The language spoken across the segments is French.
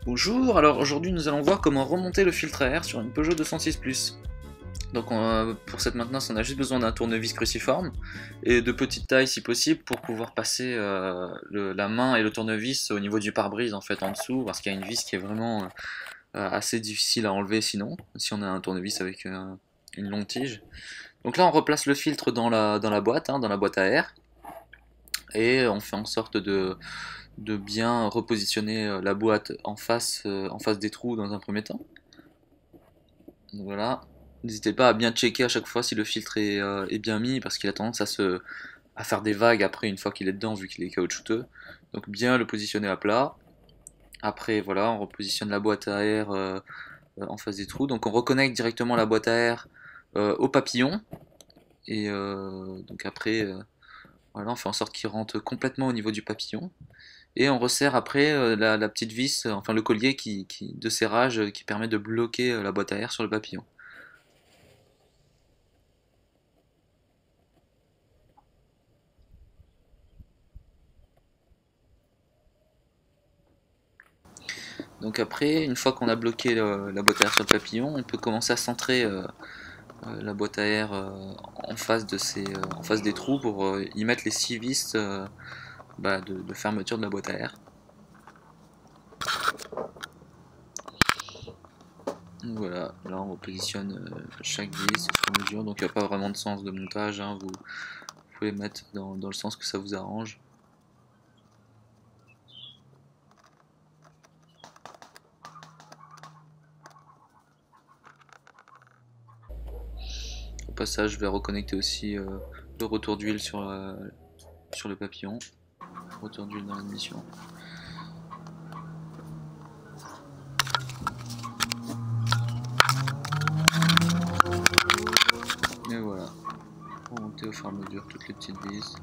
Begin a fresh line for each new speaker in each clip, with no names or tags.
Bonjour, alors aujourd'hui nous allons voir comment remonter le filtre à air sur une Peugeot 206+. Donc pour cette maintenance on a juste besoin d'un tournevis cruciforme et de petite taille si possible pour pouvoir passer la main et le tournevis au niveau du pare-brise en fait en dessous parce qu'il y a une vis qui est vraiment assez difficile à enlever sinon, si on a un tournevis avec une longue tige. Donc là on replace le filtre dans la boîte, dans la boîte à air et on fait en sorte de bien repositionner la boîte en face des trous dans un premier temps. Donc voilà. N'hésitez pas à bien checker à chaque fois si le filtre est bien mis parce qu'il a tendance à faire des vagues après une fois qu'il est dedans vu qu'il est caoutchouteux. Donc bien le positionner à plat. Après voilà, on repositionne la boîte à air en face des trous. Donc on reconnecte directement la boîte à air au papillon. Et donc après, voilà, on fait en sorte qu'il rentre complètement au niveau du papillon. Et on resserre après la petite vis, enfin le collier de serrage qui permet de bloquer la boîte à air sur le papillon. Donc après, une fois qu'on a bloqué la boîte à air sur le papillon, on peut commencer à centrer la boîte à air en face des trous pour y mettre les 6 vis de fermeture de la boîte à air. Donc voilà, là on repositionne chaque vis sur mesure, donc il n'y a pas vraiment de sens de montage, vous pouvez mettre dans le sens que ça vous arrange. Au passage, je vais reconnecter aussi le retour d'huile sur le papillon, retour d'huile dans l'admission. Et voilà, remonter au fur et à mesure toutes les petites vis.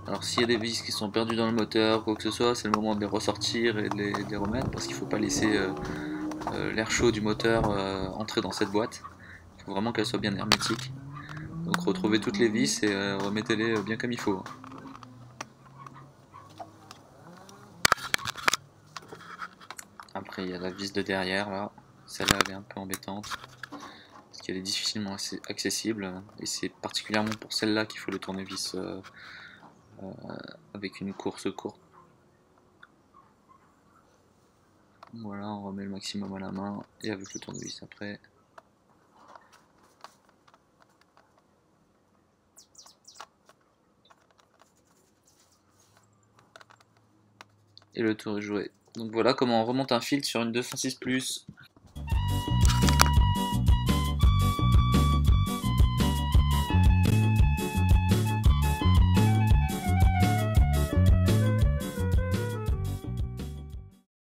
Alors s'il y a des vis qui sont perdues dans le moteur, quoi que ce soit, c'est le moment de les ressortir et de les remettre parce qu'il ne faut pas laisser l'air chaud du moteur entrer dans cette boîte. Il faut vraiment qu'elle soit bien hermétique. Donc retrouvez toutes les vis et remettez-les bien comme il faut. Après il y a la vis de derrière là, celle-là elle est un peu embêtante parce qu'elle est difficilement accessible et c'est particulièrement pour celle-là qu'il faut le tournevis avec une course courte. Voilà, on remet le maximum à la main et avec le tournevis après. Et le tour est joué. Donc voilà comment on remonte un filtre sur une 206+.